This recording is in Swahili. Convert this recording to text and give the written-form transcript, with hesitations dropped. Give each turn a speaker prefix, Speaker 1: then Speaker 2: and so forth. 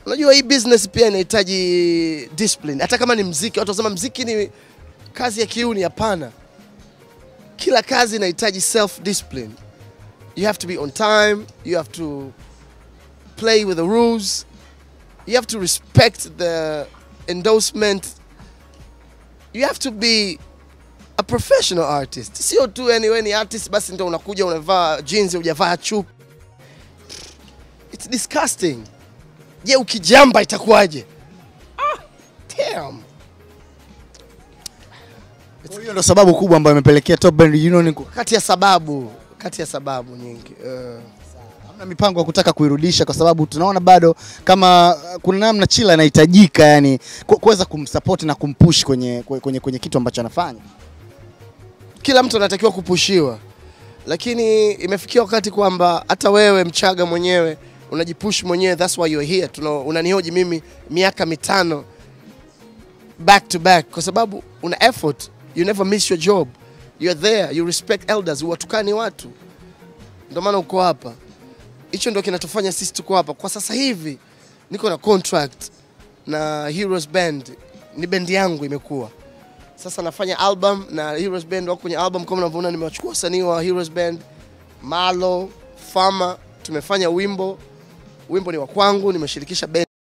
Speaker 1: Unajua hii business pia inahitaji discipline. Hata kama ni muziki, watu wasema muziki ni kazi ya kiuni, hapana. Kila kazi inahitaji self discipline. You have to be on time, you have to play with the rules. You have to respect the endorsement. You have to be a professional artist. Sio tu anyway ni artist basi ndio unakuja unavaa jeans hujavaa chupi. It's disgusting. Je, ukijamba itakuwaje? Damn.
Speaker 2: Hiyo ndio sababu kubwa ambayo imepelekea Top Band Reunion
Speaker 1: kati ya sababu nyingi.
Speaker 2: Hamna mipango ya kutaka kuirudisha kwa sababu tunaona bado kama kuna namna Chilla inahitajika yani kuweza kumsupport na kumpush kwenye kitu ambacho anafanya.
Speaker 1: Kila mtu anatakiwa kupushiwa. Lakini imefikia wakati kwamba hata wewe Mchaga mwenyewe unajipush mwenyewe, that's why you're here. Unanihoji mimi miaka 5 back to back kwa sababu una effort, you never miss your job. You're there, you respect elders, watukani watu. Ndio maana uko hapa. Hicho ndio kinatufanya sisi tuko hapa. Kwa sasa hivi niko na contract na Heroes Band, ni bendi yangu imekuwa. Sasa nafanya album na Heroes Band wako kwenye album kama unavyoona nimewachukua wasanii wa Heroes Band, Malo, Fama, tumefanya wimbo ni wa kwangu, nimeshirikisha bendi